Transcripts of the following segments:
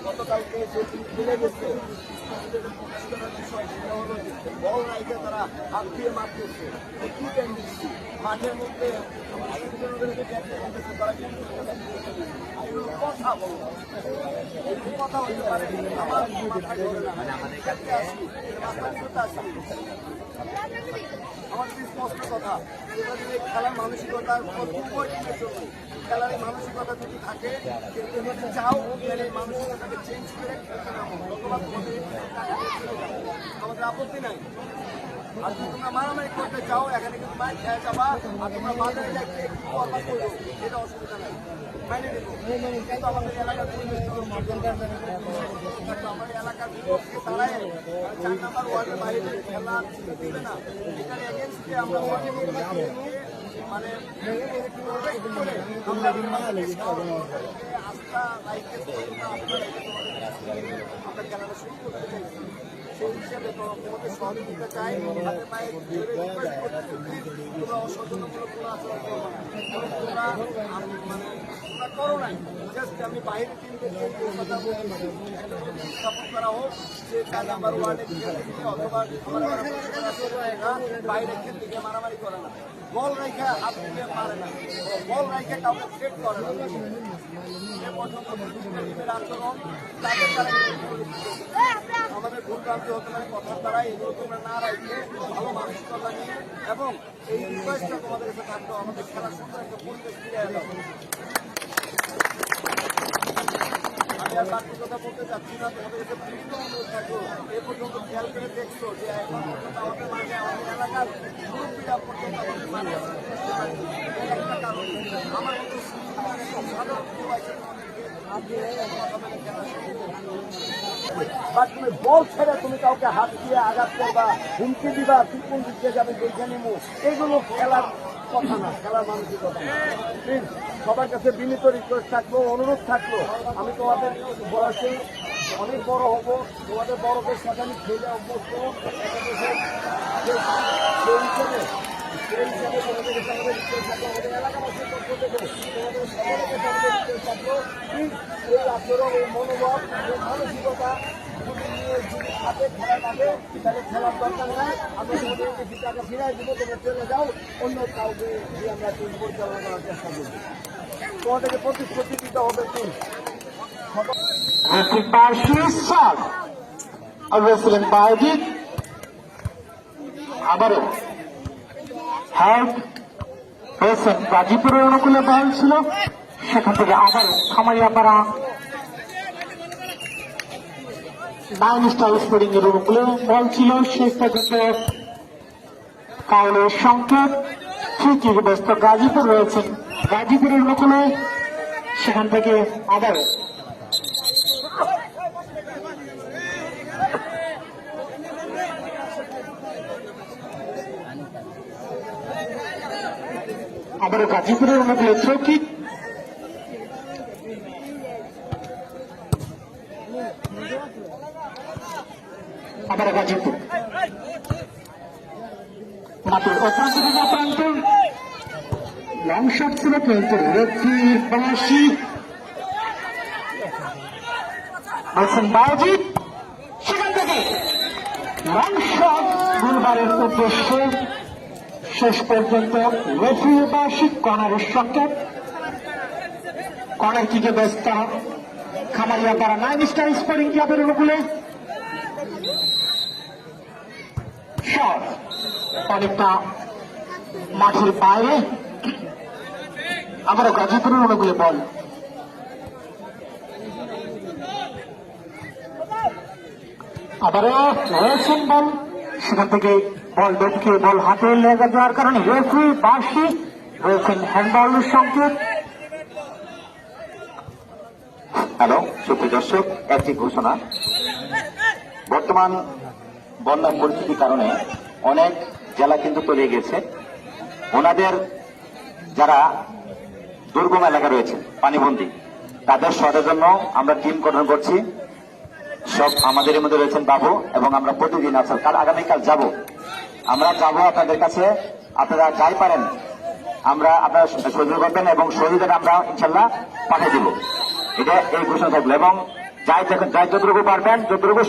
গতকালকে ভুলে গেছে বল রাইকে তারা হাত দিয়ে মারতেছে কি দিচ্ছি মাঠের মধ্যে কথা বলবো কথা হতে পারে আমার আমার স্পষ্ট কথা খেলার মানসিকতা খেলার মানসিকতা যদি থাকে যদি চাও তাহলে এই মানসিকতাকে চেঞ্জ করে আমাদের আপত্তি নাই। আর যদি তোমরা মারামারি করতে চাও এখানে কিন্তু মাইক খেয়ে যাবা আর তোমরা বাজারে যাচ্ছে এটা অসুবিধা নাই মাইনে নেব। কিন্তু আমাদের এলাকার আমার এলাকার বিপক্ষে দাঁড়ায় 4 নম্বর ওয়ার্ডের বাইরে খেলা দিবে না এটার এগেন্স্টে আমরা মানে আস্থা আমরা খেলাটা শুরু করতে চাইছি সেই হিসাবে তোমাদের সহযোগিতা চাই অসচেতনমূলক কোনো আচরণ করবো না তোমরা মানে তোমরা করো নাই জাস্ট আমি বাইরের টিমকে কথা বলতেছি সাপোর্ট করা হোক যে 4 নম্বর ওয়ার্ডে খেলতে অথবা বাইরে খেলতে গিয়ে মারামারি করে না বল রেখে হাত দিয়ে পারে না বল রেখে কাউকে সেট করে না এ পর্যন্ত আচরণ তাদের দ্বারা আমাদের ভুলভ্রান্তি হতে পারে কথার দ্বারা এগুলো তোমরা না রাখবে ভালো মানসিকতা নিয়ে এবং এই রিকোয়েস্টটা তোমাদের কাছে থাকতো আমাদের খেলার সুন্দর একটা পরিবেশ ফিরে এলাম। আমি আর বাকি কথা বলতে চাচ্ছি না তোমাদের কাছে বিভিন্ন অনুরোধ থাকলো এ পর্যন্ত খেয়াল করে দেখছো যে এখন পর্যন্ত আমাদের মাঝে আমাদের এলাকার মুরব্বীরা পর্যন্ত আমাদের মাঝে একটা কারণ আমার মতো সাধারণ তুমি বল ছেড়ে তুমি কাউকে হাত দিয়ে আঘাত করবা হুমকি দিবা তুই কোন দিক দিয়ে যাবে দেখে নিবো এগুলো খেলার কথা না খেলার মানসিকতা না। প্লিজ সবার কাছে বিনীত রিকোয়েস্ট থাকলো অনুরোধ থাকলো আমি তোমাদের বয়সে অনেক বড় হব তোমাদের বড়দের সাথে আমি খেলে অভ্যস্ত সেই হিসাবে তোমাদের কাছে আমাদের রিকোয়েস্ট থাকলো আমাদের এলাকাবাসীর পক্ষ থেকে তোমাদের সকলের কাছে আমাদের রিকোয়েস্ট থাকলো প্লিজ এই আচরণ এই মনোভাব এই মানসিকতা যদি হাতে খেলা লাগে তাহলে খেলার দরকার নাই আমরা তোমাদের কিছু টাকা ফিরাই দেবো তোমরা চলে যাও অন্য কাউকে দিয়ে আমরা টিম পরিচালনা করার চেষ্টা করবো তোমাদেরকে প্রতিশ্রুতি দিতে হবে টিম আবারও হেল্প হয়েছেন গাজীপুরের অনুকূলে বল ছিল সেখান থেকে আবারও খামারিয়াপাড়া 9 স্টার স্পোর্টিং এর অনুকূলে বল ছিল শেষ পর্যন্ত কাউলের সংকেত ঠিকই ব্যস্ত গাজীপুর রয়েছেন গাজীপুরের অনুকূলে সেখান থেকে আবারও গাজীপুরের অনুকূলে থ্রো কিক আবার গাজীপুর মাত্র অপ্রান্ত থেকে অপ্রান্ত লং শট ছিল কিন্তু রেফারির বাঁশি বলছেন বাজিত সেখান থেকে লং শট গুলবারের উদ্দেশ্যে শেষ পর্যন্ত রেফারির বাঁশি কর্নারের সংকেত কর্নার কিকে ব্যস্ত খামারিয়াপাড়া 9 স্টার স্পোর্টিং ক্লাবের অনুকূলে শট অনেকটা মাঠের বাইরে আবারও গাজীপুরের অনুকূলে বল আবারও রয়েছেন বল সেখান থেকে বল ডটকে বল হাতে লেগে যাওয়ার কারণে রেফারি বাঁশি রয়েছেন হ্যান্ডবলের সংকেত। হ্যালো সুপ্রিয় দর্শক, একটি ঘোষণা। বর্তমান বন্যা পরিস্থিতির কারণে অনেক জেলা কিন্তু তলিয়ে গেছে। ওনাদের যারা দুর্গম এলাকা রয়েছে পানিবন্দী, তাদের শটের জন্য আমরা টিম গঠন করছি। সব আমাদের মধ্যে রয়েছেন বাবু, এবং আমরা প্রতিদিন আগামীকাল যাব, আমরা যাব আপনাদের কাছে। আপনারা যাই পারেন আমরা আপনারা সহযোগিতা করবেন এবং সহযোগিতা আমরা ইনশাল্লাহ পাঠিয়ে দিব। এটা এই ঘোষণা থাকলো, এবং যাই দেখেন যাই যতটুকু পারবেন যতটুকু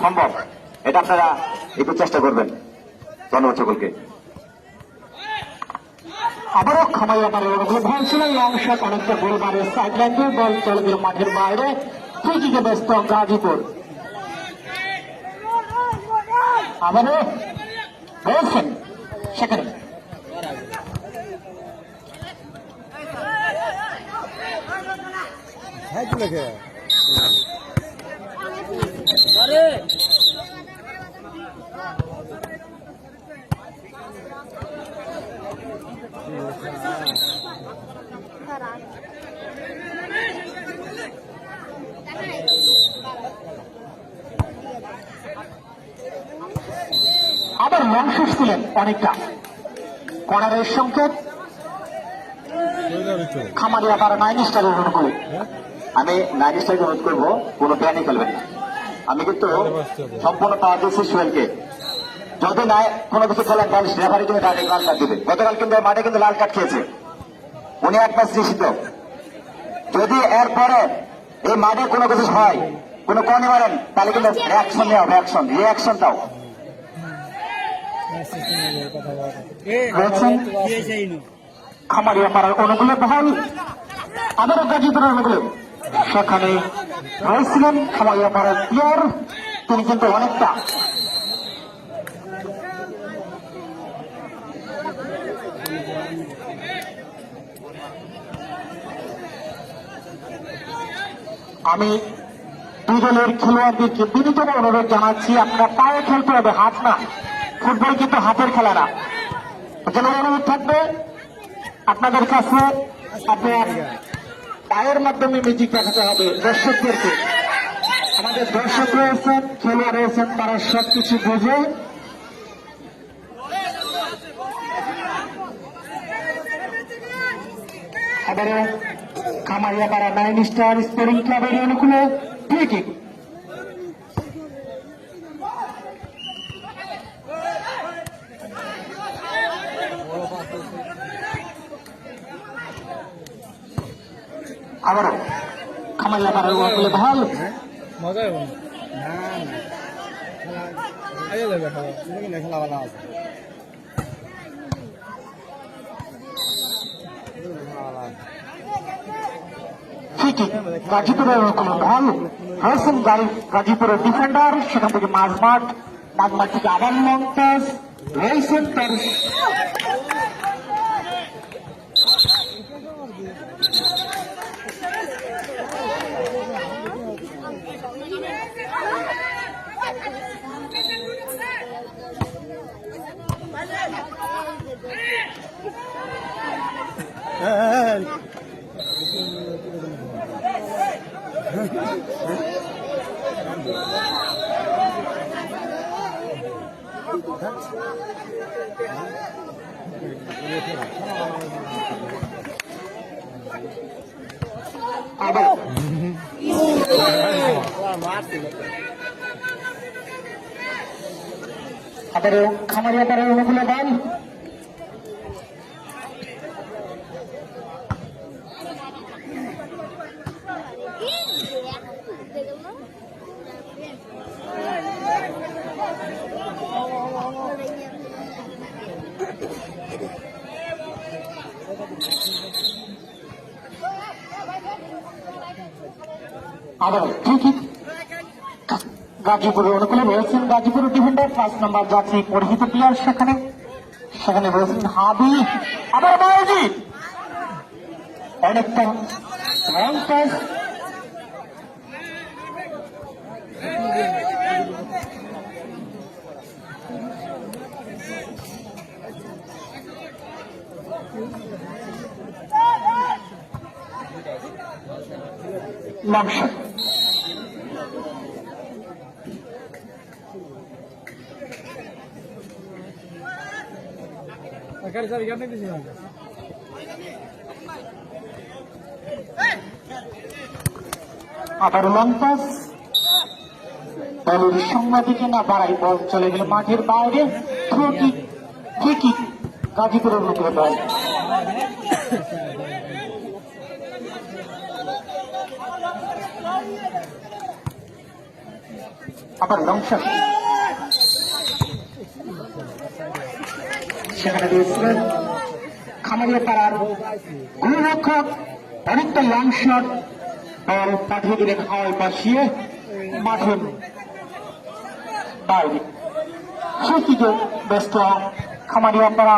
সম্ভব এটা আপনারা একটু চেষ্টা করবেন। ধন্যবাদ সকলকে। আবারও খামাইয়া পারে ভাল ছিল এই অংশ, অনেকটা গোল মারে সাইডলাইন দিয়ে বল চলে গেল মাঠের বাইরে। ফ্রিকিকে ব্যস্ত গাজীপুর। আবারও রয়েছেন সেখানে আবার লং শট ছিলেন অনেকটা। কর্নারের সংকেত খামারিয়া পাড়া 9 স্টারের অনুকূলে। আমি 9 স্টারকে অনুরোধ করবো কোনো প্যানিক খেলবেন না। আমি কিন্তু সম্পূর্ণ পাওয়ার দিচ্ছি সোহেলকে, যদি না কোনো কিছু খেলেন তাহলে রেফারি কিন্তু ডাইরেক্ট লাল কার্ড দিবে। গতকাল কিন্তু মাঠে কিন্তু লাল কার্ড খেয়েছে, উনি এক ম্যাচ নিষিদ্ধ। যদি এরপরে এই মাঠে কোনো কিছু হয়, কোনো কর্নি মারেন, তাহলে কিন্তু রিয়াকশন নেওয়া হবে, রিয়াকশনটাও খামারিয়া পাড়ার অনুকূলে বল। আবারও গাজীপুরের অনুকূলে সেখানে রয়েছিলেন খামারিয়া পাড়ার প্লেয়ার, তিনি কিন্তু অনেকটা আমি দুই দলের খেলোয়াড়দেরকে বিনীত অনুরোধ জানাচ্ছি, আপনারা পায়ে খেলতে হবে, হাত না। ফুটবল কিন্তু হাতের খেলা না। যেন অনুরোধ থাকবে আপনাদের কাছে, আপনার পায়ের মাধ্যমে মিউজিক দেখাতে হবে দর্শকদেরকে। আমাদের দর্শক রয়েছেন, খেলোয়াড় রয়েছেন, তারা সবকিছু বুঝে। আবারও খামারিয়াপাড়া 9 স্টার স্পোর্টিং ক্লাবের অনুকূলে ফ্রি কিক। আবারও খামারিয়াপাড়ার অনুকূলে বল। মজা হবে না, খেলা ভালো আছে। গাজীপুরের কোনো বল হয়েছেন গাজীপুরের ডিফেন্ডার, সেখান থেকে মাঝমাঠ থেকে আবার লং পাস রয়েছেন তার আবারও খামারিয়াপাড়ার অনুকূলে বল। আবার ঠিক গাজীপুরের অনুকূলে রয়েছেন গাজীপুরের ডিফেন্ডার 5 নম্বর যাত্রী পরিচিত প্লেয়ার, সেখানে রয়েছেন হাবি। আবার বাউজি অনেকটা long pass, long shot. Acá está, আবার লং পাস, দলের সাংবাদিকে না বাড়াই, বল চলে গেল মাঠের বাইরে। থ্রো কিক, ফ্রি কিক গাজীপুরের মুখে দল। আবার লং শট, সেখানে দিয়েছিলেন খামারিয়া পাড়ার গোলরক্ষক। অনেকটা লং শট, বল পাঠিয়ে দিলেন হাওয়ায় বাসিয়ে মাঠের বাইরে। সেই দিকে ব্যস্ত খামারিয়া পাড়া